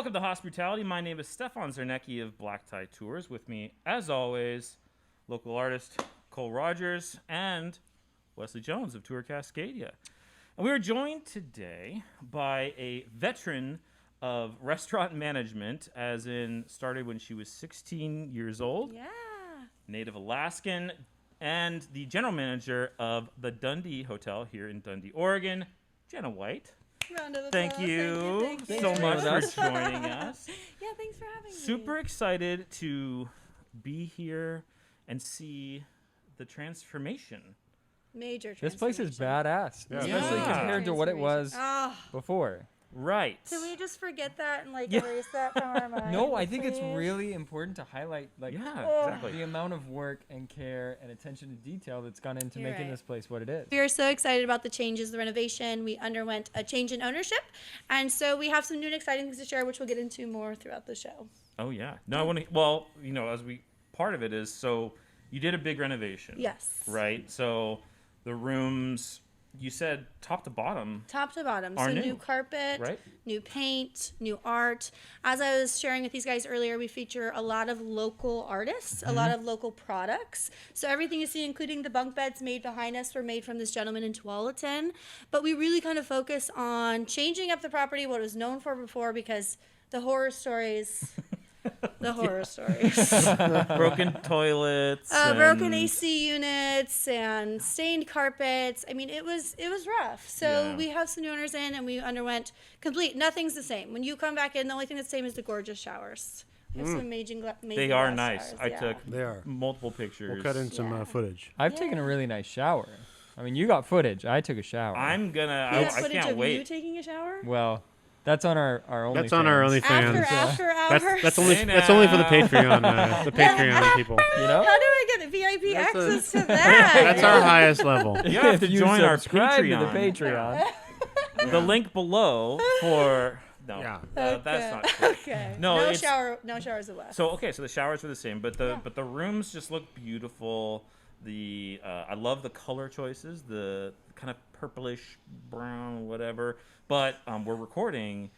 Welcome to Hospitality. My name is Stefan Zernecki of Black Tie Tours. With me, as always, local artist Cole Rogers and Wesley Jones of Tour Cascadia. And we are joined today by a veteran of restaurant management, as in started when she was 16 years old. Yeah. Native Alaskan, and the general manager of the Dundee Hotel here in Dundee, Oregon, Jenna White. Round of applause. Thank you Thank so you. much for joining us. Yeah, thanks for having me. Super excited to be here and see the transformation. Major This place is badass, Yeah. especially Yeah. compared to what it was Oh, before. Right. can we just forget that and Yeah. erase that from our mind? No, I think it's please? really important to highlight Yeah, exactly. the amount of work and care and attention to detail that's gone into You're making right. this place what it is. We are so excited about the changes, the renovation. We underwent a change in ownership, and so we have some new and exciting things to share, which we'll get into more throughout the show. Oh, yeah. No, I want to, well, part of it is, so you did a big renovation. Yes. Right? So the rooms, you said top to bottom. Top to bottom. Are So new, new carpet, right? new paint, new art. As I was sharing with these guys earlier, we feature a lot of local artists, a lot of local products. So everything you see, including the bunk beds made behind us, were made from this gentleman in Tualatin. But we really kind of focus on changing up the property, what it was known for before, because the horror stories... The horror stories. Broken toilets. Broken and- AC units and stained carpets. I mean, it was rough. So Yeah. we have some new owners in, and we underwent nothing's the same. When you come back in, the only thing that's the same is the gorgeous showers. We have some amazing They are glass nice. showers, I yeah. took They are. multiple pictures. We'll cut in some Yeah. footage. I've Yeah. taken a really nice shower. I mean, you got footage. I took a shower. I'm gonna. You I have footage can't of you wait. taking a shower? well, that's on our OnlyFans. That's on our OnlyFans. After hours? That's only Hey that's only for the now. Patreon the Patreon people. You How know? do I get VIP That's a- access to that? That's our highest level. You have to If you join our subscribe to the Patreon. Patreon. The link below for no. Yeah. That's not true. Okay. No, it's- No showers of West. So so the showers were the same, but the rooms just look beautiful. I love the color choices, the kind of purplish brown whatever. But we're recording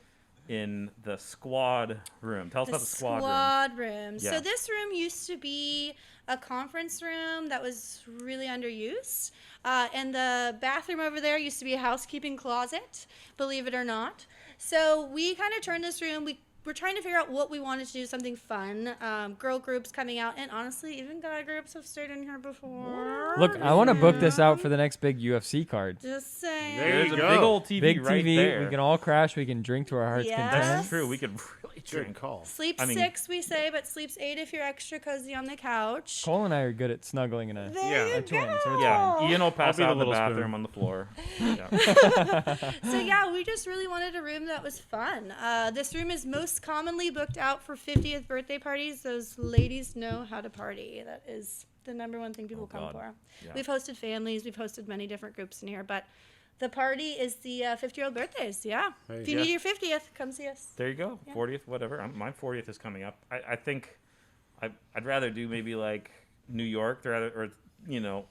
in the squad room. Tell us about the squad room. room. Yeah. So this room used to be a conference room that was really underused. And the bathroom over there used to be a housekeeping closet, believe it or not. So we kind of turned this room. We're trying to figure out what we wanted to do, something fun. Girl groups coming out, and honestly, even guy groups have stayed in here before. Look, I want to book this out for the next big UFC card. Just saying. There There's you a go. big old TV Big right TV. there. We can all crash. We can drink to our heart's Yes. content. That's true. We could really Good drink. call. Sleep I mean- 6, we say, but sleeps 8 if you're extra cozy on the couch. Cole and I are good at snuggling in a There Yeah. you a twin, go. so it's Yeah, fine. Ian will pass be the out in the little spoon. bathroom on the floor. Yeah. So yeah, we just really wanted a room that was fun. This room is most commonly booked out for 50th birthday parties. Those ladies know how to party. That is the number one thing people come God. for. Yeah. We've hosted families. We've hosted many different groups in here, but the party is the 50-year-old birthdays. Yeah. Hey, If you yeah. need your 50th, come see us. There you go. Yeah. 40th, whatever. My 40th is coming up. I think I'd rather do maybe like New York or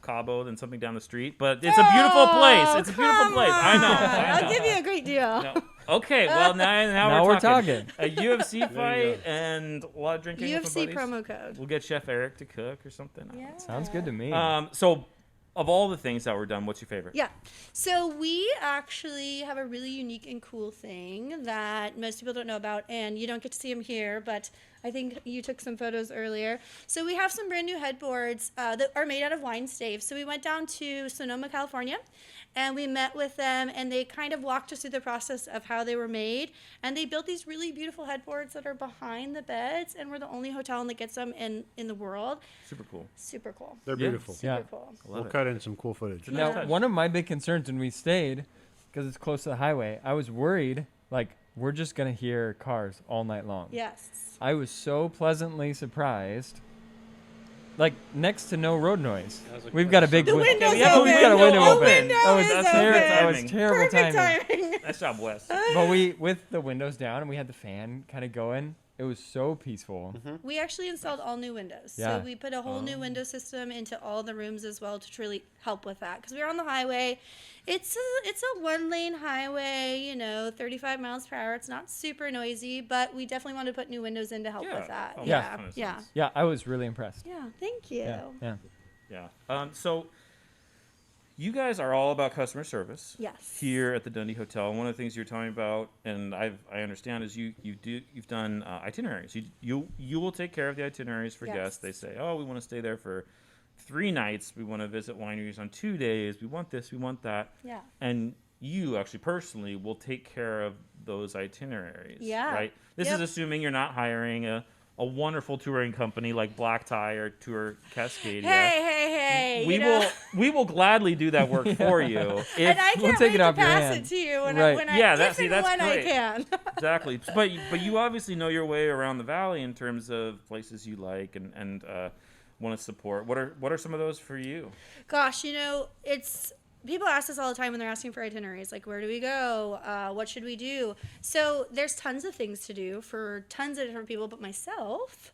Cabo than something down the street. But it's a beautiful place. It's a beautiful come place. I know. on. I'll give you a great deal. No. Okay, well now Now we're we're talking. talking. A UFC you fight and a lot of drinking. with my UFC buddies. promo code. We'll get Chef Eric to cook or something. Yeah. Sounds good to me. So, of all the things that were done, what's your favorite? Yeah. So we actually have a really unique and cool thing that most people don't know about, and you don't get to see them here, but I think you took some photos earlier. So we have some brand new headboards that are made out of wine staves. So we went down to Sonoma, California, and we met with them, and they kind of walked us through the process of how they were made. And they built these really beautiful headboards that are behind the beds, and we're the only hotel that gets them in the world. Super cool. Super cool. They're beautiful. Yeah. Super cool. We'll cut in some cool footage. Now, touch. one of my big concerns when we stayed, because it's close to the highway, I was worried, like, we're just going to hear cars all night long. Yes. I was so pleasantly surprised. Like, next to no road noise. We've got a big The window's we have a open. window window open. open. window Oh, is it's open. terrible. That was Timing. terrible Perfect timing. timing. Nice job, Wes. But we, with the windows down, and we had the fan kind of going, It was so peaceful. We actually installed all new windows. Yeah. So we put a whole new window system into all the rooms as well to really help with that. Because we were on the highway. It's a one-lane highway, 35 miles per hour. It's not super noisy, but we definitely wanted to put new windows in to help with that. Oh, Yeah. makes a ton of Yeah. sense. Yeah, I was really impressed. Yeah, thank you. Yeah. Yeah. So you guys are all about customer service. Yes. Here at the Dundee Hotel. One of the things you're talking about, and I understand, is you've done itineraries. You will take care of the itineraries for Yes. guests. They say, oh, we want to stay there for 3 nights. We want to visit wineries on 2 days. We want this. We want that. Yeah. And you actually personally will take care of those itineraries. Yeah. Right. This is assuming you're not hiring a wonderful touring company like Black Tie or Tour Cascadia. Hey. We will gladly do that work for you. If, And I We'll can't take wait it to off your pass hand. it to you when Right. that's when great. I can. Exactly. But you obviously know your way around the valley in terms of places you like and want to support. What are some of those for you? Gosh, it's people ask us all the time when they're asking for itineraries, like, where do we go? What should we do? So there's tons of things to do for tons of different people, but myself.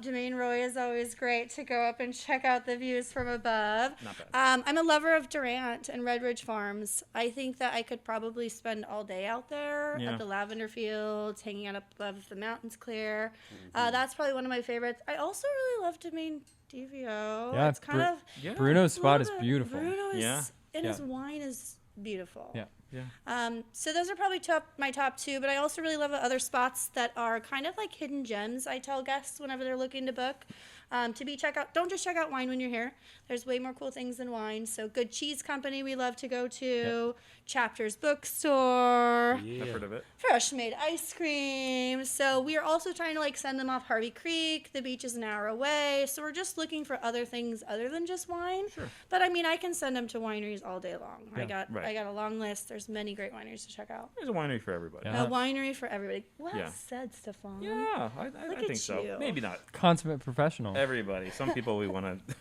Domaine Roy is always great to go up and check out the views from above. Not bad. I'm a lover of Durant and Red Ridge Farms. I think that I could probably spend all day out there Yeah. at the lavender fields, hanging out up above if the mountains clear. That's probably one of my favorites. I also really love Domaine Devio. Yeah, It's kind of Yeah. Bruno's spot is little bit- beautiful. Bruno is, Yeah. and his Yeah. wine is beautiful. Yeah. Yeah. So those are probably my top 2, but I also really love other spots that are kind of like hidden gems. I tell guests whenever they're looking to book don't just check out wine when you're here. There's way more cool things than wine. So Good Cheese Company we love to go to, Chapter's Bookstore, I've heard of it. Fresh Made Ice Cream. So we are also trying to send them off Harvey Creek. The beach is an hour away. So we're just looking for other things other than just wine. Sure. But I mean, I can send them to wineries all day long. Yeah, right. I got a long list. There's many great wineries to check out. There's a winery for everybody. Yeah. A winery for everybody. Well Yeah. said, Stefan. Yeah, I Look think at so. you. Maybe not Consummate professional. everybody. Some people we want to.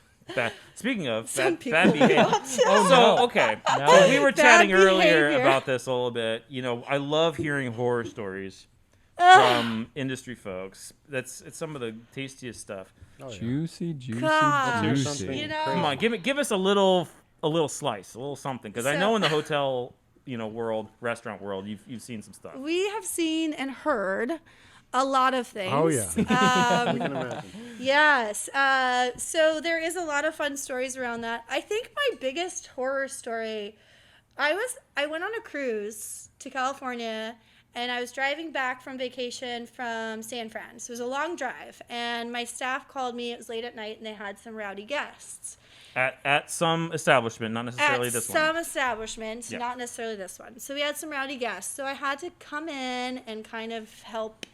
Speaking of Some bad people behavior. Oh, So no. okay, No. so we were Bad chatting earlier behavior. about this a little bit. I love hearing horror stories from industry folks. It's some of the tastiest stuff. Oh, yeah. Juicy, Gosh, juicy. something. Come on, give us a little slice, a little something, because I So- know in the hotel world, restaurant world, you've seen some stuff. We have seen and heard a lot of things. Oh, yeah. I Um, can imagine. yes. So there is a lot of fun stories around that. I think my biggest horror story, I went on a cruise to California, and I was driving back from vacation from San Fran. So it was a long drive, and my staff called me. It was late at night, and they had some rowdy guests. At some establishment, not necessarily At this some one. establishment, Yeah. not necessarily this one. So we had some rowdy guests. So I had to come in and kind of help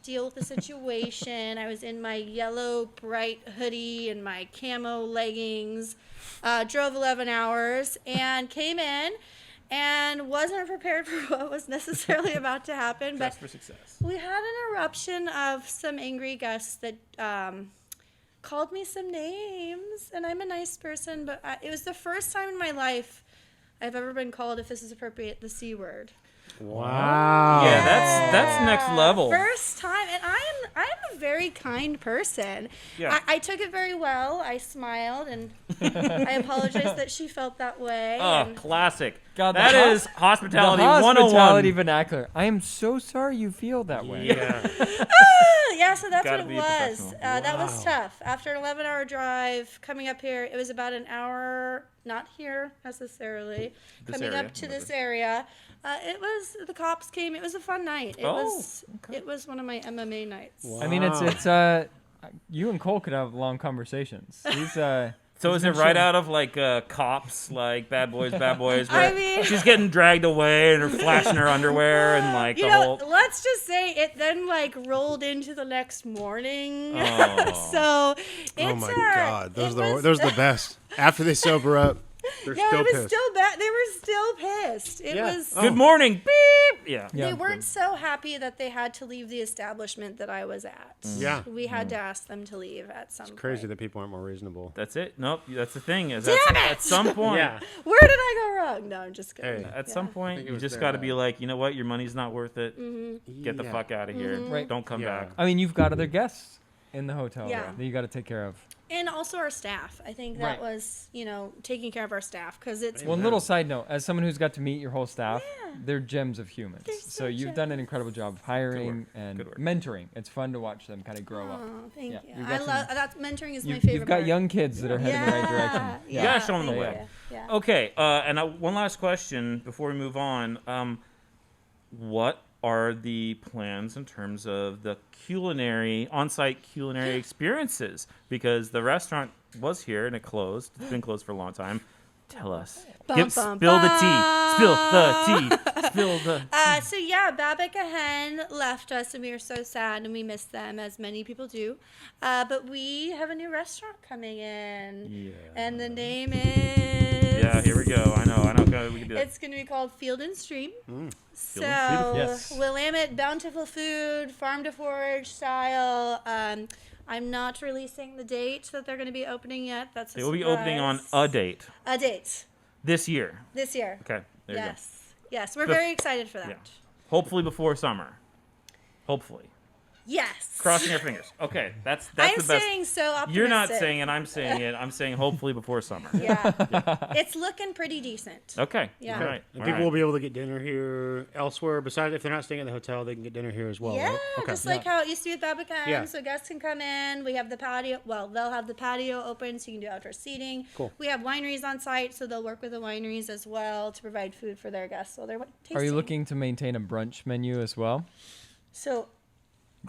deal with the situation. I was in my yellow bright hoodie and my camo leggings, drove 11 hours, and came in and wasn't prepared for what was necessarily about to happen. But Dress for success. we had an eruption of some angry guests that called me some names, and I'm a nice person, but it was the first time in my life I've ever been called, if this is appropriate, the C word. Wow. Yeah, that's next level. First time, and I am a very kind person. Yeah. I took it very well. I smiled, and I apologized that she felt that way. Oh, and classic. God, That the is hospitality the 101. hospitality vernacular. I am so sorry you feel that way. Yeah. yeah, so that's Gotta what be it a was. professional. That was Wow. tough. After an 11-hour drive, coming up here, it was about an hour, not here necessarily, This coming area, up to whatever. this area. The cops came. It was a fun night. Oh, It was one of my MMA nights. I mean, Wow. it's you and Cole could have long conversations. He's So is it right out of Cops, like Bad Boys, where I mean- she's getting dragged away and her flashing her underwear and You the know, whole. let's just say it then rolled into the next morning. Oh. So it's Oh my God, those are the best. After they sober up, They're No, still it was pissed. still bad. They were still pissed. It Yeah. was. Oh. Good morning. Beep. Yeah. Yeah. They weren't so happy that they had to leave the establishment that I was at. Yeah. We had to ask them to leave at some Crazy point. that people aren't more reasonable. That's it. Nope. That's the thing. Is Damn at it! some point. Yeah. Where did I go wrong? No, I'm just kidding. Hey. At Yeah. some point, think it you was just their got to be bad. like, you know what? Your money's not worth it. Get the Yeah. fuck out of here. Right. Don't come Yeah. back. I mean, you've got other guests in the hotel Yeah. that you got to take care of. And also our staff. I think that Right. was, taking care of our staff because it's One little side note: as someone who's got to meet your whole staff, Yeah. they're gems of humans. They're So so you've done an incredible job of hiring and Good work. mentoring. It's fun to watch them kind of grow up. Oh, thank Yeah, you. you've I got love that. Mentoring is my You've, favorite. you've got part. young kids that are headed in the right direction. You gotta show 'em the thank way. you. Yeah. Okay. And one last question before we move on. What are the plans in terms of the on-site culinary experiences? Because the restaurant was here and it closed. It's been closed for a long time. Tell us. Spill the tea. Spill the tea. Spill the. So yeah, Babbitt Hen left us, and we were so sad, and we missed them, as many people do. But we have a new restaurant coming in, Yeah. and the name is. Yeah. Here we go. I know. We can do that. It's going to be called Field and Stream. So, Stream. Yes. Willamette bountiful food, farm to forage style. I'm not releasing the date that they're going to be opening yet. That's a They will be opening on surprise. a date A date this year. this year. Okay. There you go. Yes, we're Bef- very excited for that. Yeah. Hopefully before summer. Hopefully. Yes. Crossing our fingers. Okay. That's I'm the best. saying so optimistic. You're not saying it. I'm saying it. I'm saying hopefully before summer. Yeah. It's looking pretty decent. Okay. Yeah. All right. And All people right. will be able to get dinner here elsewhere. Besides, if they're not staying at the hotel, they can get dinner here as well. Yeah, Right? Okay. just like how it used to be with Babbitt Hen, Yeah. so guests can come in. We have the patio. Well, they'll have the patio open, so you can do outdoor seating. Cool. We have wineries on site, so they'll work with the wineries as well to provide food for their guests. So they're tasting. Are you looking to maintain a brunch menu as well? So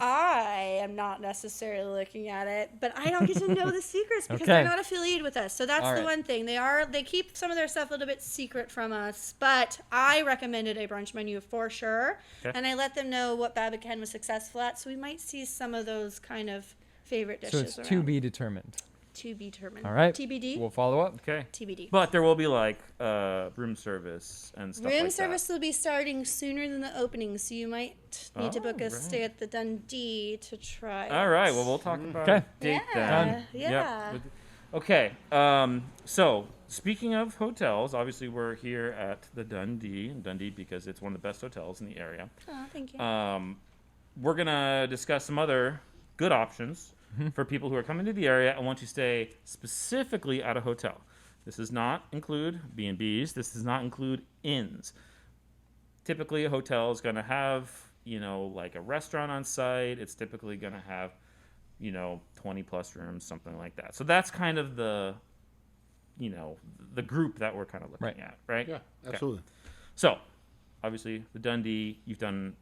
I am not necessarily looking at it, but I don't get to know the secrets because they're Okay. not affiliated with us. So that's All the right. one thing. They keep some of their stuff a little bit secret from us, but I recommended a brunch menu for sure. Okay. And I let them know what Babbitt Hen was successful at. So we might see some of those kind of favorite So dishes it's to around. be determined. To be determined. All right. TBD. We'll follow up. Okay. TBD. But there will be like room service and stuff Room like service will be starting sooner than the opening, so you might need to book a right. stay at the Dundee to try. that. All right. Well, we'll talk about Okay. a date Yeah. then. Yeah. Yep. Okay. So speaking of hotels, obviously we're here at the Dundee because it's one of the best hotels in the area. Oh, thank you. We're gonna discuss some other good options for people who are coming to the area and want to stay specifically at a hotel. This does not include B&Bs. This does not include inns. Typically, a hotel is going to have, like a restaurant on site. It's typically going to have, 20 plus rooms, something like that. So that's kind of the group that we're kind of looking Right. at, right? Yeah, Okay. absolutely. So, obviously, the Dundee, you've done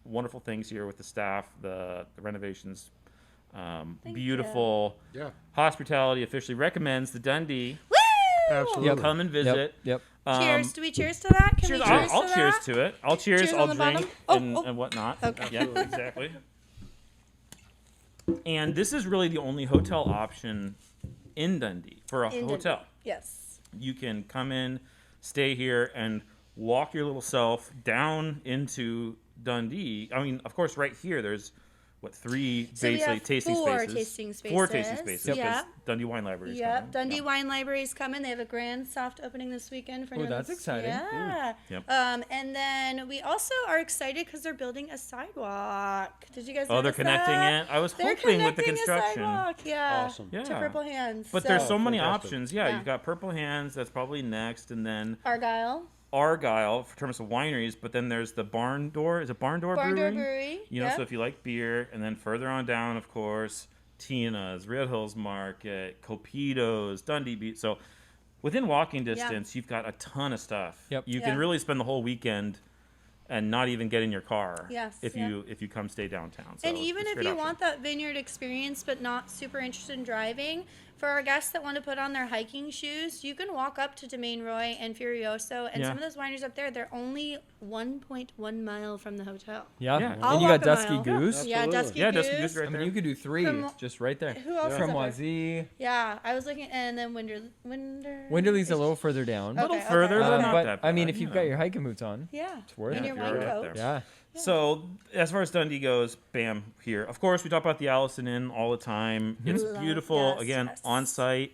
wonderful things here with the staff, the renovations. Beautiful. Yeah, Hospitality officially recommends the Dundee. Woo! absolutely. Come and visit. Yep. Cheers. Do we cheers to that? Can Cheers. we cheers I'll to cheers that? to it. I'll cheers. Cheers I'll on the drink bottom. and whatnot. Okay. Yeah, exactly. And this is really the only hotel option in Dundee for a In hotel. Dundee. Yes. You can come in, stay here, and walk your little self down into Dundee. I mean, of course, right here there's three So we basically have tasting four spaces. tasting Four spaces. tasting spaces. Yep. Because Dundee Wine Library is Yep. coming. Dundee Yeah. Wine Library is coming. They have a grand soft opening this weekend for Ooh, anyone that's exciting. Yeah. Yep. And then we also are excited because they're building a sidewalk. Did you guys? Oh, they're notice connecting that? it. I was They're hoping with the connecting a construction. sidewalk. Yeah. Awesome. Yeah. To Purple Hands. But there's so many fantastic. options. Yeah, Yeah. you've got Purple Hands. That's probably next, and then Argyle. Argyle in terms of wineries. But then there's the Barn Door. Is it Barn Door Barn Door Brewery? Brewery. You know, Yep. so if you like beer, and then further on down, of course, Tina's, Red Hills Market, Copitos, Dundee Beach. So within walking distance, you've got a ton of stuff. Yep. You Yeah. can really spend the whole weekend and not even get in your car. Yes, If yeah. you come stay downtown. So And even it's a if great you option. want that vineyard experience but not super interested in driving, For our guests that want to put on their hiking shoes, you can walk up to Domaine Roy and Furioso, and Yeah. some of those wineries up there, they're only 1.1 mile from the hotel. Yeah. Yeah. And I'll you walk got a Dusky mile. Goose. Yeah, Absolutely. Dusky Yeah, Goose. Dusky Goose right I there. mean, you could do 3 From- just right there. Who else is up there? Cremoisie. Yeah, I was looking, and then Winderley's a little further down. A little Okay, further, okay. but not but that I mean, bad, if you've you got know. your hiking boots on, Yeah. it's worth And it. your you're wine right up coat. there. Yeah. So as far as Dundee goes, bam, here. Of course, we talk about the Allison Inn all the time. It's Love- beautiful. yes, Again, yes. on site,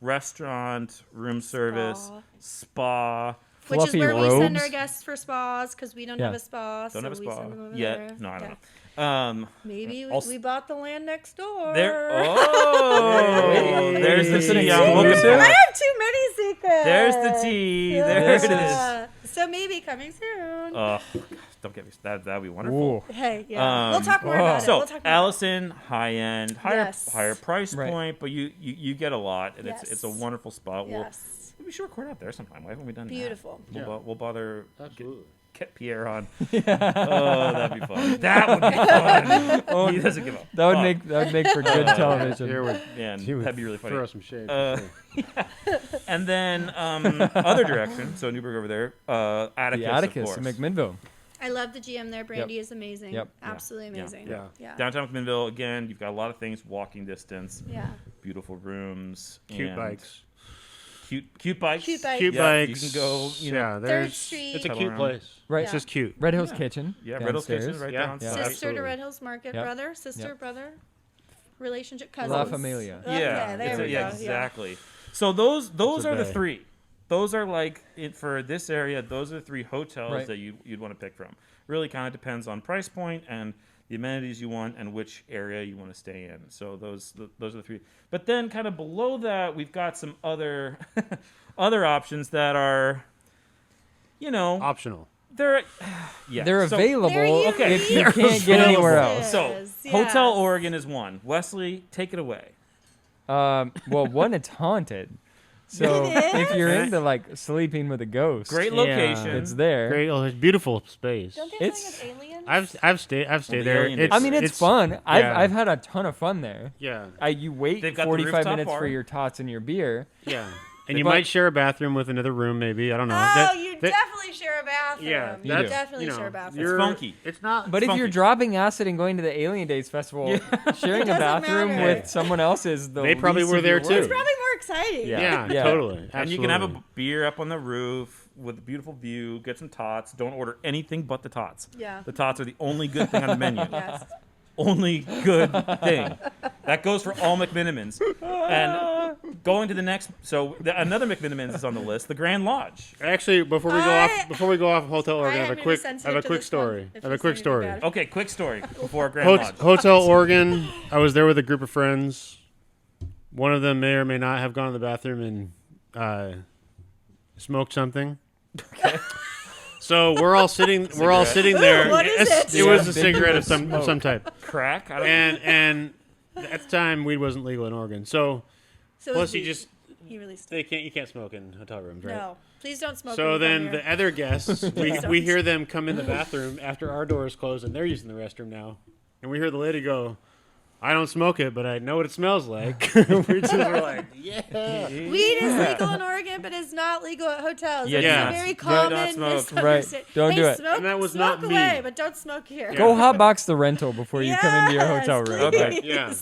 restaurant, room service, spa. Which is Fluffy where we send robes. our guests for spas because we don't Yeah. have a spa. Don't so have a we spa send them over yet. there. No, I don't Yeah. know. Maybe Also- we bought the land next door. There. Oh, Hey. there's Is the this an tea. I'm looking exclusive? for I it. have too many secrets. There's the tea. There it is. Yeah. So maybe coming soon. Oh, gosh, don't get me. That'd be wonderful. Ooh. Hey, yeah. We'll talk more whoa. about it. So We'll talk more Allison, high end, Yes. higher price Right. point, but you get a lot, and Yes. it's a wonderful spot. about it. Yes. We should record out there sometime. Why haven't we done Beautiful. that? Yeah. We'll bother Absolutely. get Pierre on. Oh, that'd be fun. That would be fun. He doesn't give up. That would make for good television. Here we Man, he would that'd be really funny. throw some shade. Uh, for sure. And then other direction, so Newburgh over there, Atticus, The Atticus of in course. McMinnville. I love the GM there. Brandy is amazing. Yep. Absolutely Yeah. amazing. Yeah. Yeah. Downtown McMinnville, again, you've got a lot of things, walking distance, Yeah. beautiful rooms. Cute and bikes. Cute bikes. Cute bikes. Cute Yeah, bikes. you can go, you know, yeah, Third there's. Street. It's a Pedal cute around. place. Right. It's just cute. Red Hills Yeah. Kitchen. Yeah, Red Hills downstairs. Kitchen right Yeah. there on Yeah. site. Sister to Red Hills Market, Yep. brother, sister, Yep. brother, relationship, cousins. La Familia. Okay, Yeah, there it's we a- go. yeah, Yeah. exactly. So those a are the bay. 3. Those are like for this area. Those are the 3 hotels Right. that you'd want to pick from. Really, kind of depends on price point and the amenities you want and which area you want to stay in. So those are the 3. But then, kind of below that, we've got some other other options that are, you know, Optional. they're yeah They're so- available They're Okay. if you They're can't get anywhere available. else. So Yes, Hotel yes. Oregon is one. Wesley, take it away. Well, one, it's haunted. So It if you're is? into like sleeping with a ghost, Great Yeah. location. it's there. Great. Oh, it's beautiful space. Don't they have It's- something with aliens? I've stayed the there. alien It's, I mean, it's fun. yeah. I've had a ton of fun there. Yeah. You wait They've got the 45 rooftop minutes bar. for your tots and your beer. Yeah. And you But- might share a bathroom with another room, maybe. I don't know. Oh, That- you that- definitely share a bathroom. Yeah, You You do. definitely you know, share a bathroom. It's funky. It's not. But if funky. you're dropping acid and going to the Alien Days Festival, sharing a doesn't bathroom matter. with someone else is the They probably least were of there your too. worries. It's probably more exciting. Yeah. Yeah, Yeah. totally. And you can have a Absolutely. beer up on the roof with a beautiful view. Get some tots. Don't order anything but the tots. Yeah. The tots are the only good thing on the menu. Yes. Only good thing. That goes for all McMinimans. And going to the next, so another McMinimans is on the list. The Grand Lodge. Actually, before we go off Hotel Oregon, I have am a gonna quick, be I have sensitive a to quick this one, story. if I have a it's quick gonna be story. bad. Okay, quick story before Grand Lodge. Hotel Oregon. I was there with a group of friends. One of them may or may not have gone to the bathroom and smoked something. Okay. So we're all sitting. We're all sitting there. What is it? It was a Yeah, big cigarette of smoke. some type. Crack. I don't And at the time, weed wasn't legal in Oregon. So So plus, we- you just he released. you can't smoke in hotel rooms, right? No, please don't smoke. So when you come then here. the other guests, we don't. hear them come in the bathroom after our doors closed, and they're using the restroom now. And we hear the lady go, "I don't smoke it, but I know what it smells like." We just were like, "Yeah." Weed is legal in Oregon, but it's not legal at hotels. Yeah, It's yeah. a very Do common not smoke. misunderstanding. Don't hey, do it. Smoke, And that was smoke not me. away, but don't smoke here. Go hotbox the rental before you come into your Yes, hotel room. Okay. Yeah.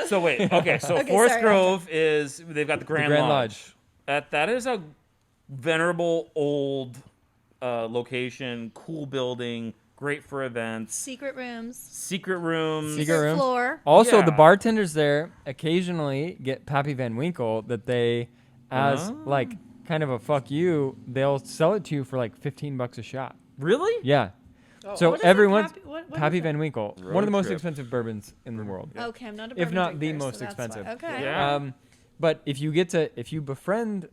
So wait, okay. So Okay, Forest sorry, Grove is they've got the Grand, Grand Lodge. That is a venerable old location, cool building, great for events, Secret rooms. secret rooms. Secret rooms. floor. Also, Yeah. the bartenders there occasionally get Pappy Van Winkle that they, as Oh. like kind of a fuck you, they'll sell it to you for like $15 a shot. Really? Yeah. So What is that, everyone's what Pappy is that? Van Winkle, Road one of the most trip. expensive bourbons in the world. Okay, I'm not a If bourbon not the drinker, most so that's expensive. why. Okay. Yeah. But if you befriend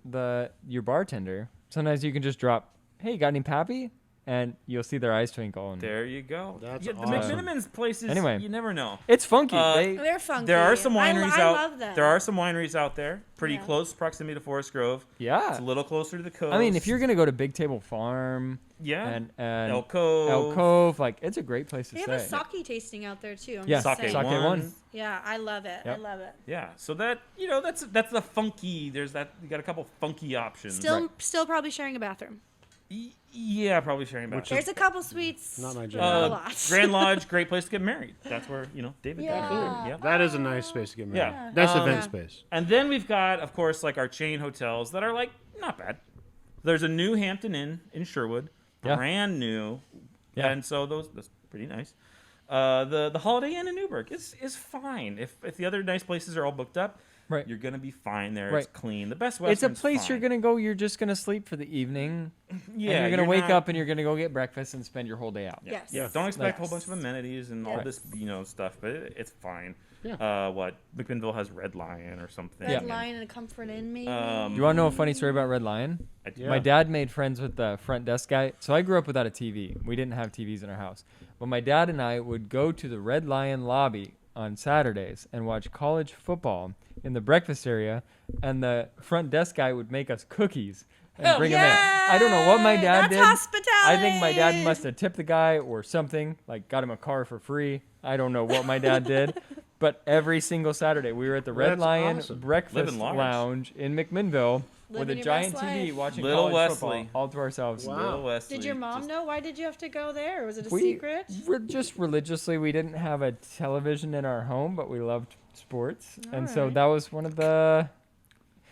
your bartender, sometimes you can just drop, "Hey, got any Pappy?" and you'll see their eyes twinkle. And There you go. That's the awesome. McMiniman's places. Anyway. You never know. it's funky. They're funky. There are some wineries I out. love them. There are some wineries out there, pretty Yeah. close proximity to Forest Grove. yeah. It's a little closer to the coast. I mean, if you're gonna go to Big Table Farm yeah, and Elk Cove, Elk Cove, like it's a great place to They have a stay. sake tasting out there too. I'm Yeah, just Sake saying. Sake one. Yeah, I love it. I Yep. love it. Yeah, so that's the funky. There's that. You got a couple funky options. Still probably sharing a bathroom. Yeah, probably sharing about. There's a couple suites. Not my jam. not a lot. Grand Lodge, great place to get married. That's where David Yeah. got married. Yeah. That is a nice space to get married. Yeah. Nice event Yeah. space. And then we've got, of course, like our chain hotels that are like not bad. There's a new Hampton Inn in Sherwood, Yeah. brand new, Yeah. and so that's pretty nice. The Holiday Inn in Newburgh is fine. If the other nice places are all booked up, Right. you're gonna be fine there. Right. It's clean. The Best It's a Western's place fine. you're gonna go. You're just gonna sleep for the evening. Yeah, and you're gonna wake not- up and you're gonna go get breakfast and spend your whole day out. Yes. Yeah. Don't expect a Yes. whole bunch of amenities and all Yes. this stuff, but it's fine. Yeah. What McMinnville has Red Lion or something. Red and, Lion and a Comfort Inn, maybe. You want to know a funny story about Red Lion? Yeah. My dad made friends with the front desk guy. So I grew up without a TV. We didn't have TVs in our house. But my dad and I would go to the Red Lion lobby on Saturdays and watch college football in the breakfast area. And the front desk guy would make us cookies and bring them in. I don't know what my dad That's did. hospitality. I think my dad must have tipped the guy or something, like got him a car for free. I don't know what my dad did. But every single Saturday, we were at the Red That's Lion awesome. Breakfast Living large. Lounge in McMinnville with a Living your giant best TV life. watching Little college Wesley. football all to ourselves. Wow. Little Wesley. Did your mom just- know? Why did you have to go there? Or was it a We secret? just religiously, we didn't have a television in our home, but we loved sports. And so Alright. that was one of the,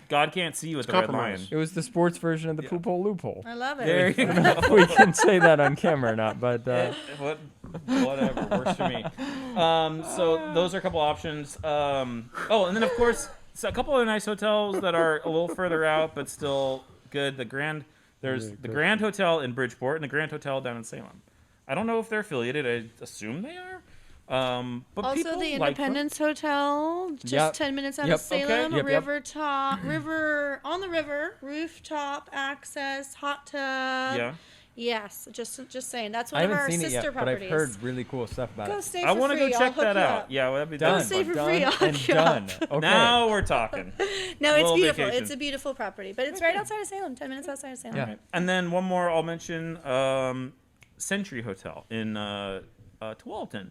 God can't see you at the Red Lion. compromise. it was the sports version of the poop hole loophole. I love it. There you I don't know if we can say that on camera or not, but Whatever works for me. So those are a couple options. And then of course a couple of nice hotels that are a little further out but still good. There's the Grand Hotel in Bridgeport and the Grand Hotel down in Salem. I don't know if they're affiliated. I assume they are. But Also, people the like Independence Hotel, just Yep. 10 minutes out Yep. of Salem. Okay. Yep, yep. River on the river, rooftop access, hot tub. Yeah. Yes, just saying. That's I one of haven't our seen it sister yet, but I've properties. heard really cool stuff about Go it. stay I for want to free. go I'll check hook that you out. up. Yeah, that'd be Done, stay for done, free, I'll and hook you done. up. Okay. Now we're talking. No, it's Little beautiful. vacation. It's a beautiful property, but it's right outside of Salem. 10 minutes outside of Salem. Yeah. And then one more I'll mention, Century Hotel in Tualatin.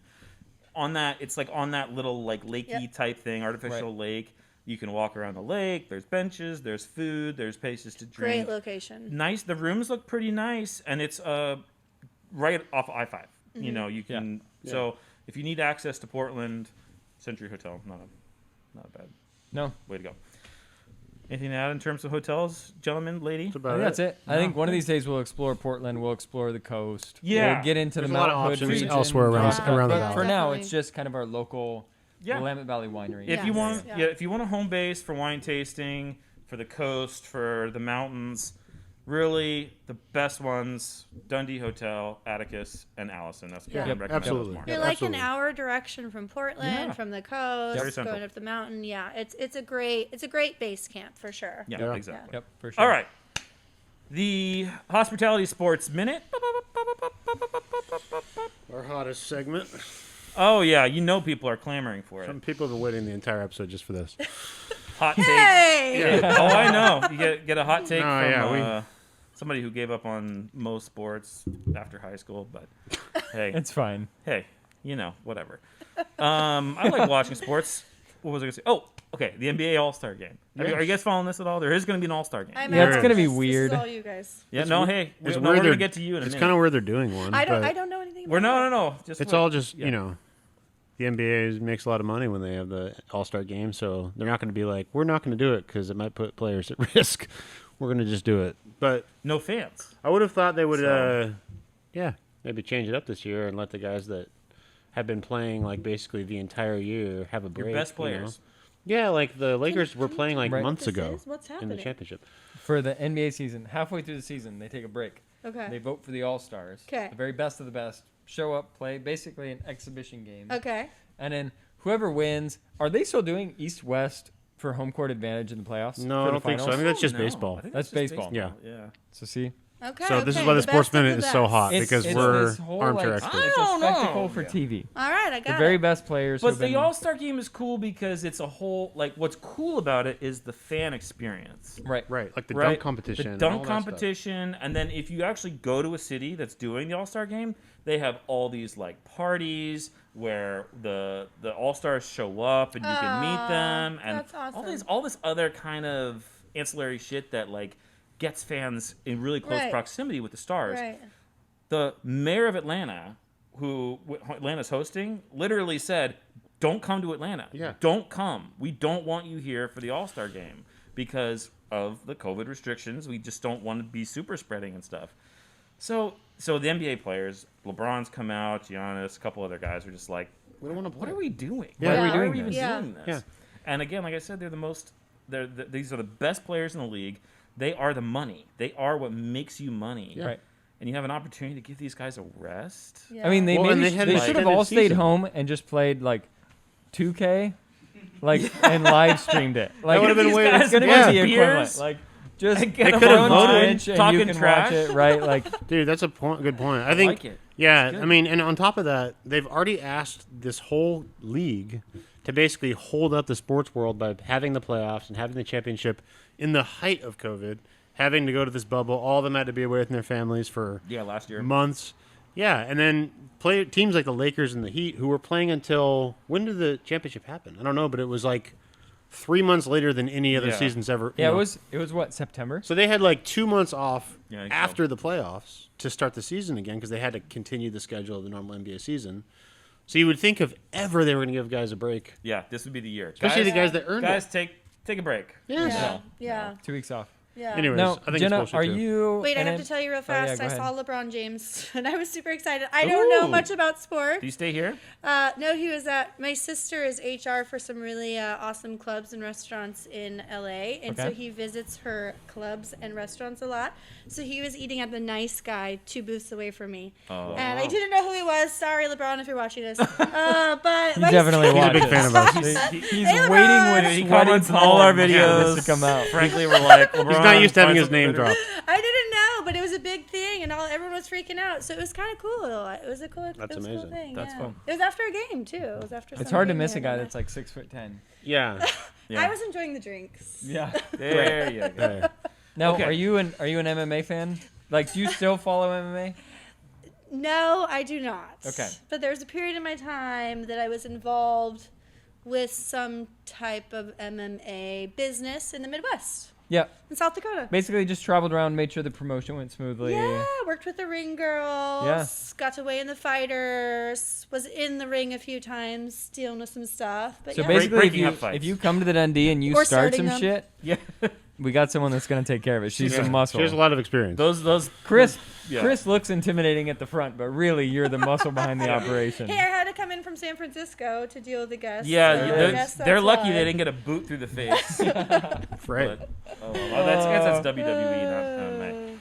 On that, it's like on that little like lakey Yep. type thing, artificial lake. You can walk around the lake. There's benches. There's food. There's places to drink. Great location. Nice. The rooms look pretty nice, and it's right off I-5. Mm-hmm. You know, you can. So if you need access to Portland, Century Hotel, not a bad No, way to go. Anything to add in terms of hotels, gentlemen, lady? That's I about think it. that's it. I think one of these days we'll explore Portland. We'll explore the coast. Yeah. We'll get into There's the a lot of Mount Hood options region. elsewhere around- around the but valley. for now, Definitely. it's just kind of our local Yeah. Willamette Valley winery. If you Yes. want, Yeah. if you want a home base for wine tasting, for the coast, for the mountains, really the best ones: Dundee Hotel, Atticus, and Allison. That's Yeah. what Yep, I'd recommend absolutely. those more. You're Yeah, like absolutely. an hour direction from Portland, Yeah. from the coast, Very central. going up the mountain. Yeah, it's a great base camp for sure. Yeah, Yeah. exactly. Yep, for sure. All right. The Hospitality Sports Minute. Our hottest segment. Oh yeah, you know people are clamoring for it. Some people have been waiting the entire episode just for this. Hot takes. Hey, Oh, I know. You get a hot take No, from yeah, somebody who gave up on most sports after high school, but hey, It's fine. hey, whatever. I like watching sports. What was I gonna say? Oh, okay, the NBA All-Star Game. Are you guys following this at all? There is gonna be an All-Star Game. I'm Yeah, it's out. gonna be This weird. is all you guys. Yeah, It's no, weird- hey, it's we're weird gonna they're- get to you in a It's minute. kind of where they're doing one. I but don't know anything. We're about no. Just It's wait. all just Yeah. The NBA makes a lot of money when they have the All-Star game, so they're not going to be like, we're not going to do it because it might put players at risk. We're going to just do it. But No fans. I would have thought they would, So- maybe change it up this year and let the guys that have been playing like basically the entire year have a break. Your best you know? players. Yeah, like the Lakers were playing like Right. months This ago is? What's in the happening? championship. For the NBA season, halfway through the season, they take a break. Okay. They vote for the All-Stars. 'Kay. The very best of the best show up, play, basically an exhibition game. Okay. And then whoever wins, are they still doing East-West for home court advantage in the playoffs? No, for I the don't think so. I finals? think that's just No, baseball. I think That's just baseball. Yeah. So see, Okay. So this is okay, why the best Sports of Minute the is so best. hot because It's we're this whole, armchair like, experts. It's a don't know. spectacle for TV. All right, I got The it. very best players. But who've the been- All-Star game is cool because it's a whole, like, what's cool about it is the fan experience. Right. Right, like the Right? dunk competition. The and dunk all that stuff. competition, and then if you actually go to a city that's doing the All-Star game, they have all these, like, parties where the All-Stars show up and you can meet them, and that's awesome. all this other kind of ancillary shit that, like, gets fans in really close Right. proximity with the stars. Right. The mayor of Atlanta, who Atlanta's hosting, literally said, "Don't come to Atlanta. Yeah. Don't come. We don't want you here for the All-Star game because of the COVID restrictions. We just don't want to be super spreading and stuff." So the NBA players, LeBron's come out, Giannis, a couple other guys are just like, We don't want to play. "What are we doing? Yeah. Why Why are are we we even doing doing this?" Yeah. And again, like I said, these are the best players in the league. They are the money. They are what makes you money. Yeah. Right. And you have an opportunity to give these guys a rest. Yeah. I mean, Well, and they they had an should have extended all stayed season. home and just played like 2K, like and live streamed it. Like would've been These way- guys it's gonna get be the equivalent. beers. Like just They get could've on voted, Twitch and talking you can trash. watch it, right? Like Dude, that's a good point. I think, like it. yeah, good. I mean, and on top of that, they've already asked this whole league to basically hold up the sports world by having the playoffs and having the championship in the height of COVID, having to go to this bubble. All of them had to be away from their families for Yeah, last year. months. Yeah, and then play teams like the Lakers and the Heat, who were playing until when did the championship happen? I don't know, but it was like 3 months later than any other Yeah. seasons ever. yeah, you know. it was what, September? So they had like 2 months off Yeah, I think so. after the playoffs to start the season again because they had to continue the schedule of the normal NBA season. So you would think if ever they were going to give guys a break, Yeah, this would be the year. especially guys, the guys that earned guys it. take a break. Yes. Yeah. Yeah. 2 weeks off. Yeah. Anyways, Now, I think Jenna, it's bullshit are too. you? Wait, I and have then- to tell you real Oh, yeah, fast. go I ahead. saw LeBron James, and I was super excited. I don't know Ooh. much about sports. Do you stay here? No, he was at. My sister is HR for some really awesome clubs and restaurants in LA, and so Okay. he visits her clubs and restaurants a lot. So he was eating at the Nice Guy 2 booths away from me, Oh. and I didn't know who he was. Sorry, LeBron, if you're watching this. But He my definitely He's a watches. big fan of us. He's Hey, waiting LeBron. with He sweaty comments on all our palms for videos this to come out. Frankly, we're like, LeBron, He's not used to having find his something name better. dropped. I didn't know, but it was a big thing, and everyone was freaking out. So it was kind of cool. It was a cool. That's it was a amazing. cool thing. That's yeah. fun. It was after a game too. It was after. It's some hard to game miss a there, guy and that's like 6'10". Yeah. Yeah. I was enjoying the drinks. Yeah. There you go. Hey. Now, Okay. are you an MMA fan? Like, do you still follow MMA? No, I do not. Okay. But there was a period in my time that I was involved with some type of MMA business in the Midwest, Yeah. in South Dakota. Basically, just traveled around, made sure the promotion went smoothly. Yeah, worked with the ring girls. Yeah. Got to weigh in the fighters. Was in the ring a few times, dealing with some stuff. But So yeah. basically, Breaking up fights. if you come to the Dundee and you Or start starting some them. shit, Yeah. we got someone that's gonna take care of it. She's Yeah. some muscle. She has a lot of experience. Those Chris, Yeah. Chris looks intimidating at the front, but really, you're the muscle behind the operation. Hey, I had to come in from San Francisco to deal with the guests. Yeah, so I they're, guess they're that's lucky why. they didn't get a boot through the face. Right. But, oh, well, I guess that's WWE, not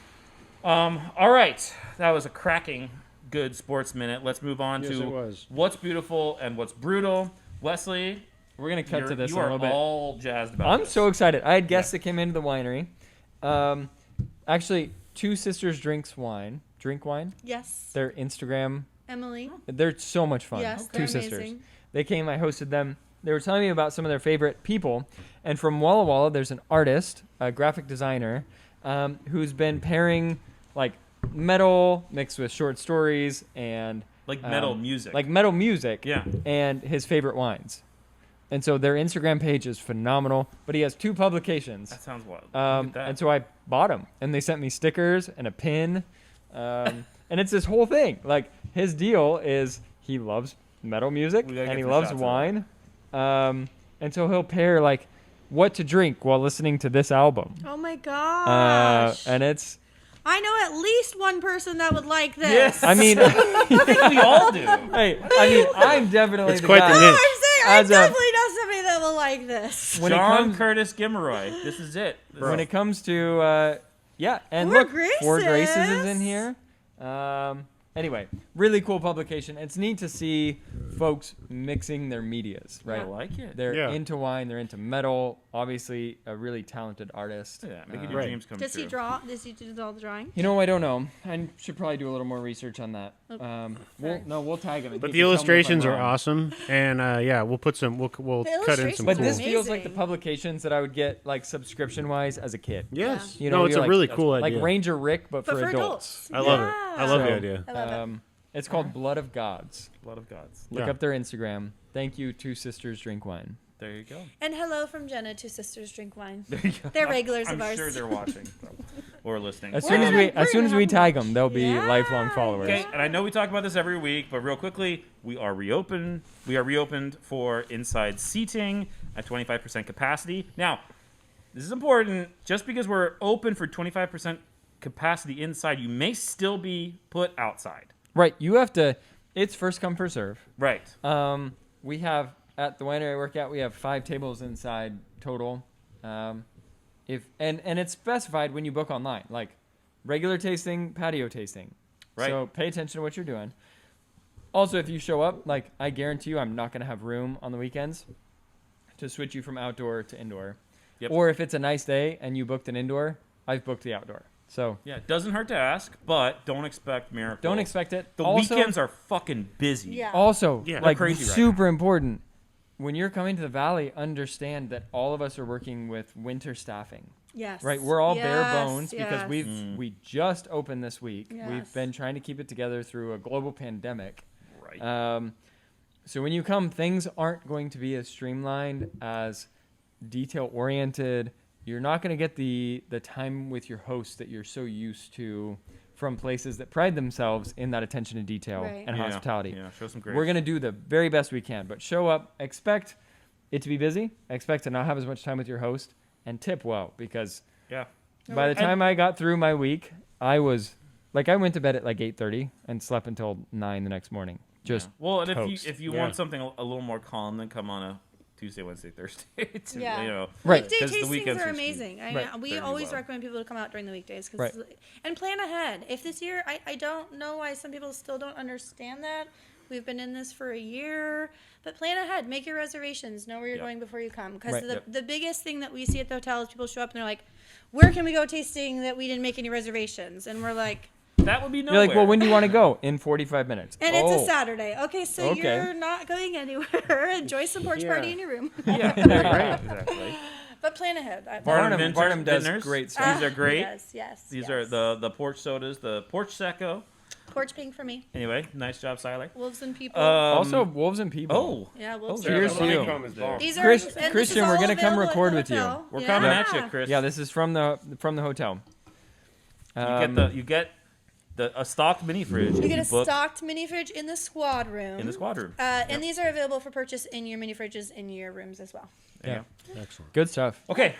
MMA. All right, that was a cracking good sports minute. Let's move on Yes, to it was. what's beautiful and what's brutal. Wesley, We're gonna cut to this you in a are little bit. all jazzed about I'm this. so excited. I had guests that came into the winery. Actually, two sisters drink wine. Yes, Their Instagram. Emily. They're so much fun. Yes, Two they're sisters. amazing. They came. I hosted them. They were telling me about some of their favorite people. And from Walla Walla, there's an artist, a graphic designer, who's been pairing like metal mixed with short stories and like metal music. like metal music, Yeah. and his favorite wines. And so their Instagram page is phenomenal. But he has 2 publications. That sounds wild. Look at that. And so I bought them, and they sent me stickers and a pin, and it's this whole thing. Like his deal is he loves metal music We gotta and get he some loves shots of wine, and so he'll pair like what to drink while listening to this album, Oh my gosh. and it's. I know at least one person that would like this. Yes. I mean, I think we all do. hey, I mean, I'm definitely It's the quite guy. the No, niche. I'm saying I As a- definitely know somebody that will like this. When it John comes- Curtis Gimmeroy. This is it. When it comes to yeah, and Four look, Four Graces. Graces is in here. Anyway, really cool publication. It's neat to see folks mixing their medias, right? I like it. They're into wine. They're into metal. Obviously, a really talented artist. Yeah, making your dreams come Does true. he draw? Does he do all the drawing? You know, I don't know. I should probably do a little more research on that. We'll tag him. But the illustrations are awesome, and we'll put some. We'll cut in some. But cool. this feels like the Amazing. publications that I would get like subscription wise as a kid. Yes. You know, No, it's you're a like- really cool idea. Like Ranger Rick, but for adults. I love it. I love the So, idea. I love it. It's called Blood of Gods. Blood of Gods. Look Yeah. up their Instagram. Thank you, Two Sisters Drink Wine. There you go. And hello from Jenna, Two Sisters Drink Wine. There you go. They're regulars I'm of ours. sure they're watching or listening. As We're soon as gonna- we we're gonna have tag them. them, they'll be Yeah. lifelong followers. Okay, and I know we talk about this every week, but real quickly, we are reopened. We are reopened for inside seating at 25% capacity. Now, this is important. Just because we're open for 25% capacity inside, you may still be put outside. Right, you have to. It's first come first serve. Right. We have at the winery I work at, we have 5 tables inside total. If it's specified when you book online, like regular tasting, patio tasting. Right. So pay attention to what you're doing. Also, if you show up, like I guarantee you, I'm not going to have room on the weekends to switch you from outdoor to indoor. Yep. Or if it's a nice day and you booked an indoor, I've booked the outdoor. So Yeah, it doesn't hurt to ask, but don't expect miracles. don't expect it. The Also- weekends are fucking busy. Yeah. Also, Yeah, they're like crazy right super important, when you're coming to the valley, understand that all of us are working with winter staffing. Yes. Right, we're all bare Yes, bones because yes. we just opened this week. Yes. We've been trying to keep it together through a global pandemic. Right. So when you come, things aren't going to be as streamlined, as detail oriented. You're not going to get the time with your host that you're so used to from places that pride themselves in that attention to detail Right. and Yeah, hospitality. Yeah, show some grace. We're going to do the very best we can, but show up, expect it to be busy, expect to not have as much time with your host, and tip well, because Yeah. by the time I got through my week, I was like, I went to bed at like 8:30 and slept until 9 the next morning. Just Well, and toast. if you Yeah. want something a little more calm, then come on a Tuesday, Wednesday, Thursday. Yeah. You know, Right. Weekday 'Cause the tastings weekends are seems to be- amazing. Right. We Very always well. recommend people to come out during the weekdays. Right. And plan ahead. If this year, I don't know why some people still don't understand that. We've been in this for a year. But plan ahead. Make your reservations. Know where you're Yep. going before you come. Because Right. the biggest thing that we see at the hotel is people show up and they're like, where can we go tasting that we didn't make any reservations? And we're like, that would be you're nowhere. like, well, when do you want to go? In 45 minutes. and Oh. it's a Saturday. Okay, so Okay. you're not going anywhere. Enjoy some porch party in your room. Yeah, right. Exactly. But plan ahead. Barnum does Vintners. great stuff. These are great. Yes. These are the porch sodas, the porch secco. Porch pink for me. Anyway, nice job, Siler. Wolves and people. Also, wolves and people. Oh, Yeah, wolves. cheers and to people. you. These Chris- and this is Christian, all we're gonna come available at record the with you. hotel. we're coming at you, Chris. Yeah, this is from the hotel. You get a stocked mini fridge. You if get a book stocked mini fridge in the squad room. in the squad room. And these are available for purchase in your mini fridges in your rooms as well. There you Yeah. Excellent. Good stuff. go. Okay,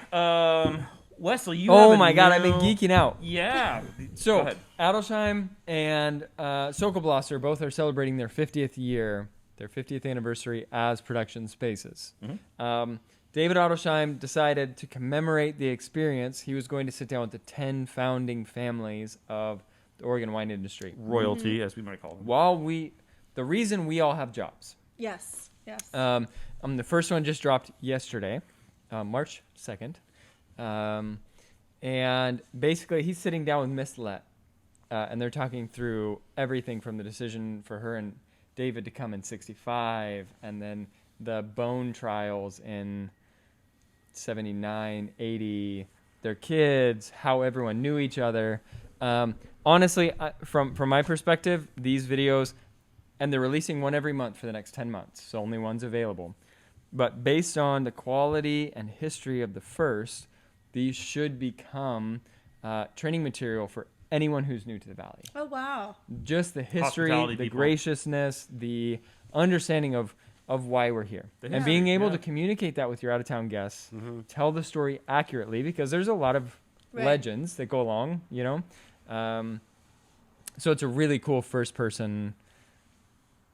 Wesley, you. have Oh a my God, I've new- been geeking out. Yeah. So, Go ahead. Adelshiem and Sokolblosser both are celebrating their 50th year, their 50th anniversary as production spaces. David Adelshiem decided to commemorate the experience. He was going to sit down with the 10 founding families of the Oregon wine industry. Royalty, as we might call them. The reason we all have jobs. Yes. The first one just dropped yesterday, March 2nd. And basically, he's sitting down with Miss Lett, and they're talking through everything from the decision for her and David to come in 65, and then the bone trials in 79, 80, their kids, how everyone knew each other. Honestly, from my perspective, these videos, and they're releasing one every month for the next 10 months, so only one's available. But based on the quality and history of the first, these should become training material for anyone who's new to the valley. Oh, wow. Just the history, Hospitality the people. graciousness, the understanding of why we're here. The And history, being able yeah. to communicate that with your out-of-town guests, tell the story accurately, because there's a lot of Right. legends that go along, you know? So it's a really cool first-person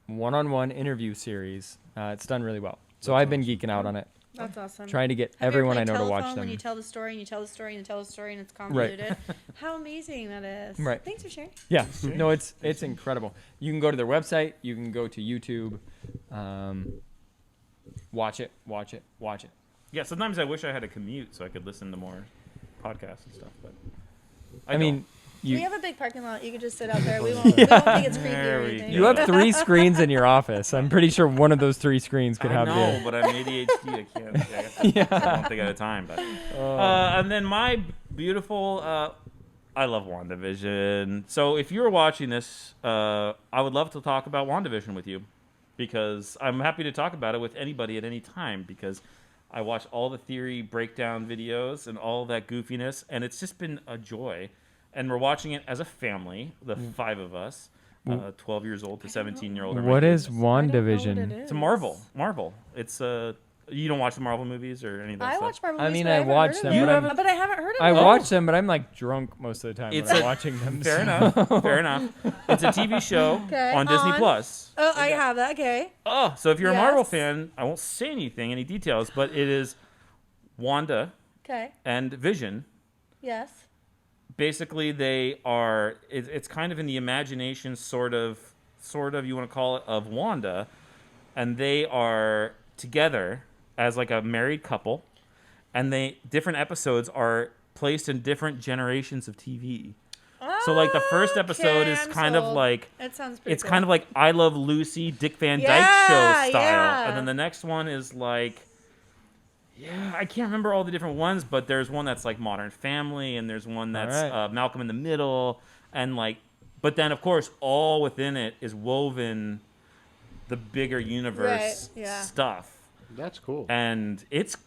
one-on-one interview series. It's done really well. So I've been geeking out on it. That's awesome. trying to get Have you ever everyone I played know to watch telephone them. when you tell the story and you tell the story and you tell the story and it's convoluted? How amazing that is. Right. Thanks for sharing. Yeah, no, it's incredible. You can go to their website. You can go to YouTube. Watch it. Yeah, sometimes I wish I had a commute so I could listen to more podcasts and stuff. But I mean, We have a big parking lot. You can just sit out there. We won't think it's creepy There or we anything. you have 3 screens in your office. I'm pretty sure one of those 3 screens could I have know, you. but I'm ADHD. I can't. I don't think at a time. But and then my beautiful. I love Wandavision. So if you're watching this, I would love to talk about Wandavision with you, because I'm happy to talk about it with anybody at any time, because I watch all the theory breakdown videos and all that goofiness, and it's just been a joy. And we're watching it as a family, the 5 of us, 12 years old to 17-year-old. What is I don't know what it WandaVision? is. It's a Marvel. It's you don't watch the Marvel movies or any of that I stuff? watch Marvel I movies, mean, but I haven't watch heard them, of You but haven't- But I haven't heard of I them. watch them, but I'm like drunk most of the time It's when I'm a- watching them. Fair so- enough. Fair enough. It's a TV show Okay, on Disney on. Plus. Oh, I have that. Okay. Oh, so if you're a Marvel Yes. fan, I won't say any details, but it is Wanda Okay. and Vision. Yes. Basically, they are. It's kind of in the imagination, sort of. You want to call it, of Wanda, and they are together as like a married couple, and different episodes are placed in different generations of TV. So like the first episode is I'm kind of sold. like. It sounds pretty It's cool. kind of like I Love Lucy, Dick Van Dyke Yeah, Show style. yeah. And then the next one is like, I can't remember all the different ones, but there's one that's like Modern Family, and there's one that's Alright. Malcolm in the Middle, and like, but then of course all within it is woven the bigger universe Right, yeah. stuff, That's cool. and it's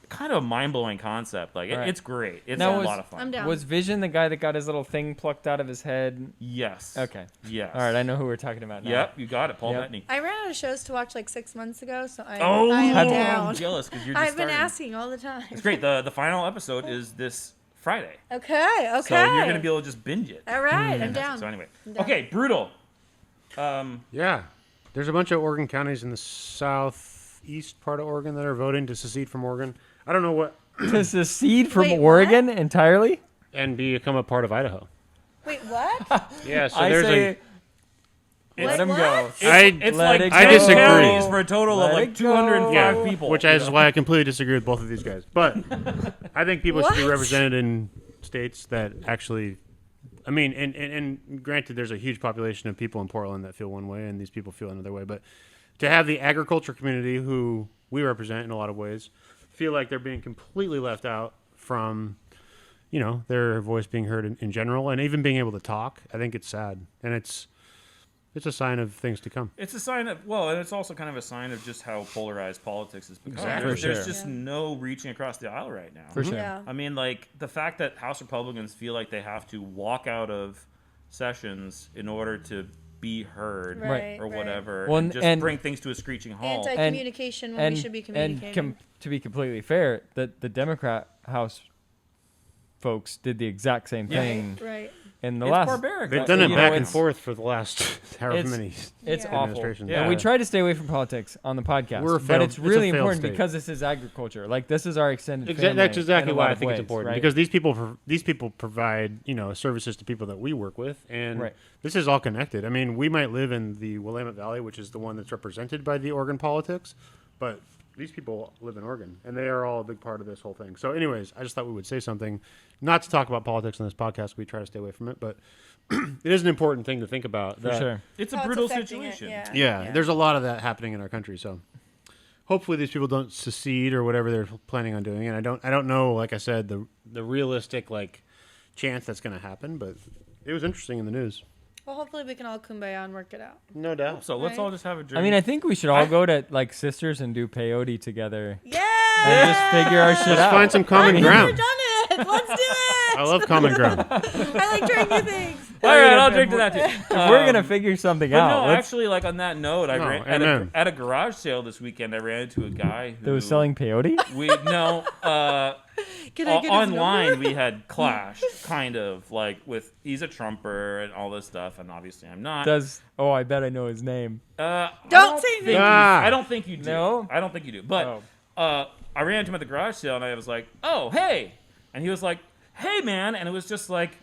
kind of a mind blowing concept. Like Right. it's great. It's Now a was- lot of fun. I'm down. Was Vision the guy that got his little thing plucked out of his head? Yes. Okay. Yes. All right, I know who we're talking about now. Yep, you got it, Paul Yep. Bettany. I ran out of shows to watch like 6 months ago, so I Oh, am I'm down. jealous because you're just I've been starting. asking all the time. It's great. The final episode is this Friday. Okay. So you're going to be able to just binge it. All right, I'm Fantastic. down. So anyway. I'm down. Okay, brutal. Yeah. There's a bunch of Oregon counties in the southeast part of Oregon that are voting to secede from Oregon. I don't know what, To secede from Wait, Oregon entirely? and become a part of Idaho. Wait, what? Yeah, so I there's say let him What? go. It's Let like it 10 I disagree. counties for a total of Let like it go. 205 people. which is why I completely disagree with both of these guys. But I think people should be What? represented in states that actually, I mean, and granted, there's a huge population of people in Portland that feel one way, and these people feel another way. But to have the agriculture community, who we represent in a lot of ways, feel like they're being completely left out from, their voice being heard in general, and even being able to talk, I think it's sad, and it's a sign of things to come. It's a sign of, and it's also kind of a sign of just how polarized politics has become. Exactly. There's, For there's sure. just Yeah. no reaching across the aisle right now. For sure. Yeah. I mean, like, the fact that House Republicans feel like they have to walk out of sessions in order to be heard Right, or right. whatever, Well, and just and- bring things to a screeching halt. Anti-communication when we should be communicating. to be completely fair, the Democrat House folks did the exact same Yeah. thing Right. in the It's last. barbaric. They've That's done what- it you know, back and it's- forth for the last however it's- many. It's Yeah. awful. administrations. Yeah. And we try to stay away from politics on the podcast. We're a but failed- it's it's a really failed important state. because this is agriculture. Like, this is our extended family. That's exactly in a why lot I of think ways, it's important, right? because these people provide services to people that we work with, and Right. this is all connected. I mean, we might live in the Willamette Valley, which is the one that's represented by the Oregon politics, but these people live in Oregon, and they are all a big part of this whole thing. So, anyways, I just thought we would say something, not to talk about politics on this podcast. We try to stay away from it, but it is an important thing to think about. For that- sure. It's a How brutal affecting it, situation. Yeah, there's a lot of that happening in our country. So hopefully these people don't secede or whatever they're planning on doing. And I don't know, like I said, the realistic chance that's going to happen, but it was interesting in the news. Well, hopefully we can all kumbaya and work it out. No doubt. So let's Right. all just have a drink. I mean, I think we should all go to like sisters and do peyote together Yeah! and just figure our shit Let's out. find some common I've never ground. done it! Let's do it! I love common ground. I like trying new things. all right, I'll if drink to that too. If we're gonna figure something But out, no, let's- actually, like on that note, I No, ran amen. at a garage sale this weekend. I ran into a guy who that was selling peyote. Can I get his online. number? We had clashed, kind of like with he's a Trumper and all this stuff, and obviously I'm not. I bet I know his name. I Don't say think names. you- Ah. I don't think you do. No? I don't think you do. But Oh. I ran into him at the garage sale, and I was like, "Oh, hey," and he was like, "Hey, man," and it was just like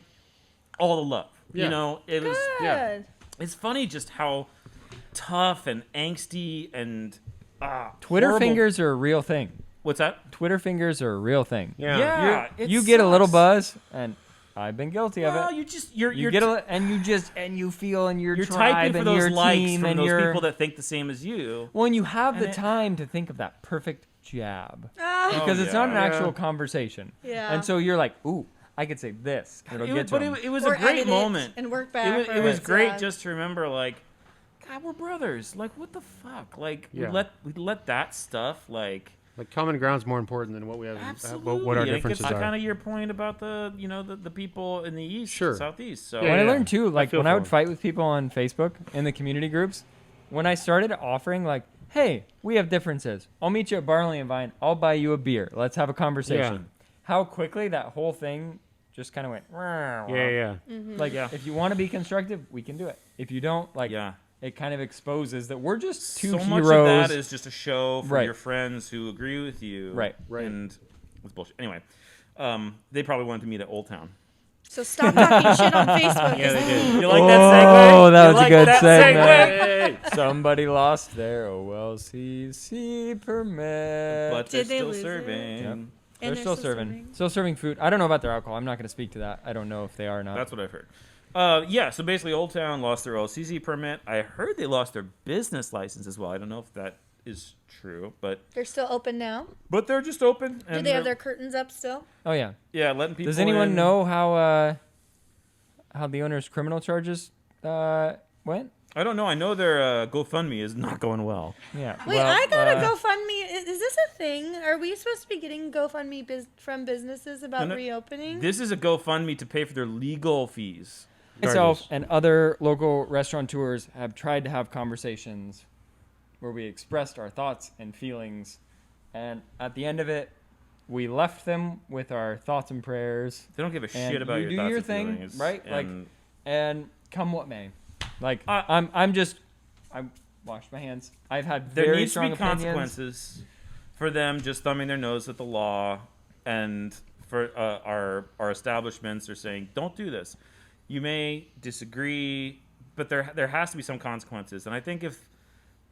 all the love. Yeah. You know, it was. Good. It's funny just how tough and angsty and Twitter horrible. fingers are a real thing. What's that? Twitter fingers are a real thing. Yeah, You get a little buzz, and I've been guilty of Well, it. you just you're You get and you feel in your you're tribe typing for and those your likes team from and those your people that think the same as you. well, and you have and the it- time to think of that perfect jab Ah, because it's not an yeah. actual conversation. Yeah. And so you're like, ooh, I could say this. It'll get to But him. it was or a great edit it moment. and work It back. was great just to remember, like, God, we're brothers. Like, what the fuck? Like, Yeah. we let that stuff, like, Like common ground's more important than what we have. absolutely. What our And it differences gets are. kind of your point about the people in the east, Sure. southeast. So When I Yeah. learned too, like feel when I for would him. fight with people on Facebook in the community groups, when I started offering like, hey, we have differences. I'll meet you at Barley and Vine. I'll buy you a beer. Let's have a conversation. How quickly that whole thing just kind of went. Yeah. Like, Yeah. if you want to be constructive, we can do it. If you don't, like, yeah. it kind of exposes that we're just two So heroes. much of that is just a show for Right. your friends who agree with you. Right. Right. And it's bullshit. Anyway, they probably wanted to meet at Old Town. So stop talking shit on Facebook. Yeah, they did. You like that segue? Oh, that You was a like good that segment. segue? Somebody lost their OLCC permit. But they're Did they still lose it? serving. Yep. And They're still serving. Still serving food. I don't know about their alcohol. I'm not going to speak to that. I don't know if they are or not. That's what I've heard. Yeah, so basically Old Town lost their LCC permit. I heard they lost their business license as well. I don't know if that is true, but They're still open now. they're just open. Do And they have they're- their curtains up still? Oh yeah. Yeah, letting people Does anyone in. know how the owner's criminal charges went? I don't know. I know their GoFundMe is not going well. Yeah. Wait, well, I got a GoFundMe. Is this a thing? Are we supposed to be getting GoFundMe from businesses about No, no. reopening? This is a GoFundMe to pay for their legal fees. Myself Charges. and other local restaurateurs have tried to have conversations where we expressed our thoughts and feelings, and at the end of it, we left them with our thoughts and prayers. They don't give a And shit about you your do thoughts your and thing, feelings. right? Like, And and come what may, like Uh, I washed my hands. I've had there very needs to strong be opinions. consequences for them just thumbing their nose at the law, and for our establishments are saying, don't do this. You may disagree, but there has to be some consequences. And I think if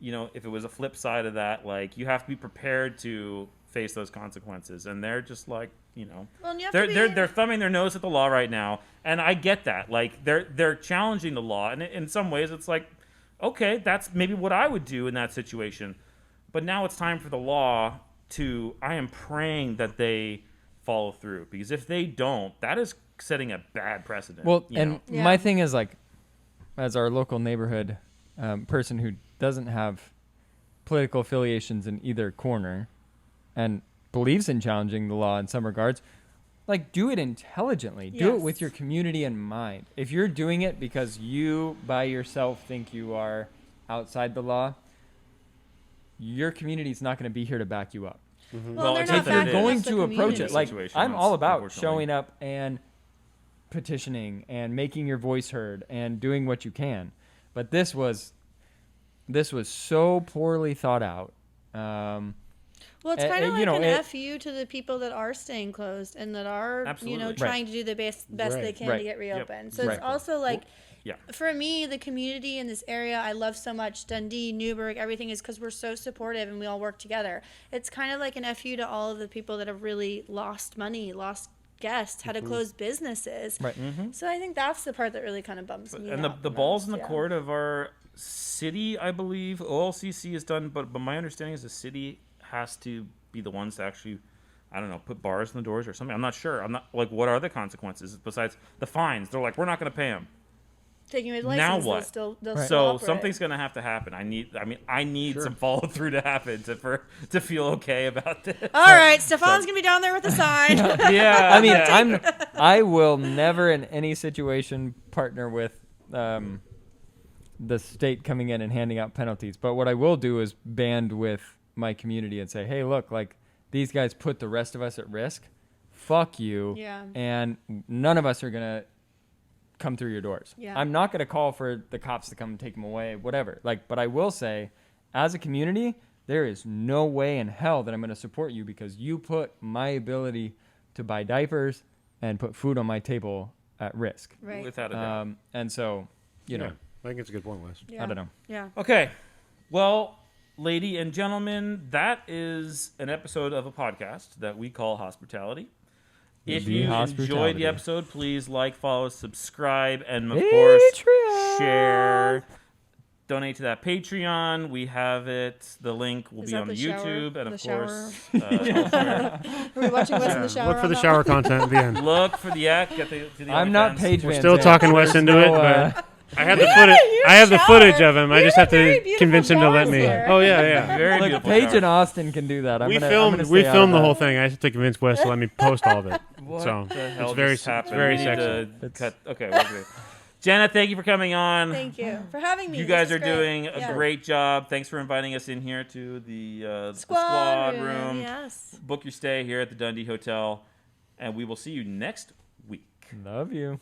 it was a flip side of that, like, you have to be prepared to face those consequences. And they're just like, Well, and you have to be- they're thumbing their nose at the law right now, and I get that. Like, they're challenging the law, and in some ways, it's like, okay, that's maybe what I would do in that situation. But now it's time for the law to. I am praying that they follow through, because if they don't, that is setting a bad precedent. Well, you and know? Yeah. my thing is, like, as our local neighborhood person who doesn't have political affiliations in either corner and believes in challenging the law in some regards, like, do it intelligently. Do it with Yes. your community in mind. If you're doing it because you by yourself think you are outside the law, your community's not going to be here to back you up. Well, they're it's not If you're backing going up the to approach community. it, like, Situation, I'm all about unfortunately. showing up and petitioning and making your voice heard and doing what you can. But this was so poorly thought out. Well, it's kind of like you know, an FU to the people that are staying closed and that are, Absolutely. trying to do the best they Right. can Right. to get reopened. So Right. it's also like, yeah. for me, the community in this area I love so much, Dundee, Newburgh, everything is because we're so supportive and we all work together. It's kind of like an FU to all of the people that have really lost money, lost guests, had to close businesses. Right. So I think that's the part that really kind of bums me And out the ball's in most, the yeah. court of our city, I believe. OLCC is done, but my understanding is the city has to be the ones to actually, I don't know, put bars in the doors or something. I'm not sure. I'm not, like, what are the consequences besides the fines? They're like, we're not going to pay them. Taking away the Now license, what? they'll Right. still So operate. something's going to have to happen. I need Sure. some follow through to happen to feel okay about this. All right, Stefan's gonna be down there with a sign. Yeah. I mean, yeah. I will never in any situation partner with the state coming in and handing out penalties. But what I will do is band with my community and say, hey, look, like, these guys put the rest of us at risk. Fuck you. Yeah. And none of us are going to come through your doors. Yeah. I'm not going to call for the cops to come and take them away, whatever. Like, but I will say, as a community, there is no way in hell that I'm going to support you because you put my ability to buy diapers and put food on my table at risk. Right. Without a doubt. And so, you know, I think it's a good point, Wes. Yeah. I don't know. Yeah. Okay. Well, lady and gentlemen, that is an episode of a podcast that we call Hospitality. If The you enjoyed Hospitality. the episode, please like, follow, subscribe, and of course, Patreon. share. Donate to that Patreon. We have it. The link will Is be that on the YouTube shower- and, the of shower? course, elsewhere. Are we watching Wes in the shower? Look for on the that shower one? content at the end. Look for the act. Get to the I'm not OnlyFans. Paige We're Van still Zandt. talking Wes There's into no, it, but I have the Yeah, footage. you're I have the shower. footage of him. I We just have have a very to beautiful convince him to let showers me. there. Oh yeah. Very Look, beautiful. Paige shower. and Austin can do that. I'm gonna We stay out filmed of the whole that. thing. I just have to convince Wes to let me post all of it. What So, the hell it's very- just happened? it's very We need to sexy. cut. Okay, we're good. Jenna, thank you for coming on. Thank you for having me. You This guys is are great. doing a Yeah. great job. Thanks for inviting us in here to the Squad room. Yes. Book your stay here at the Dundee Hotel, and we will see you next week. Love you.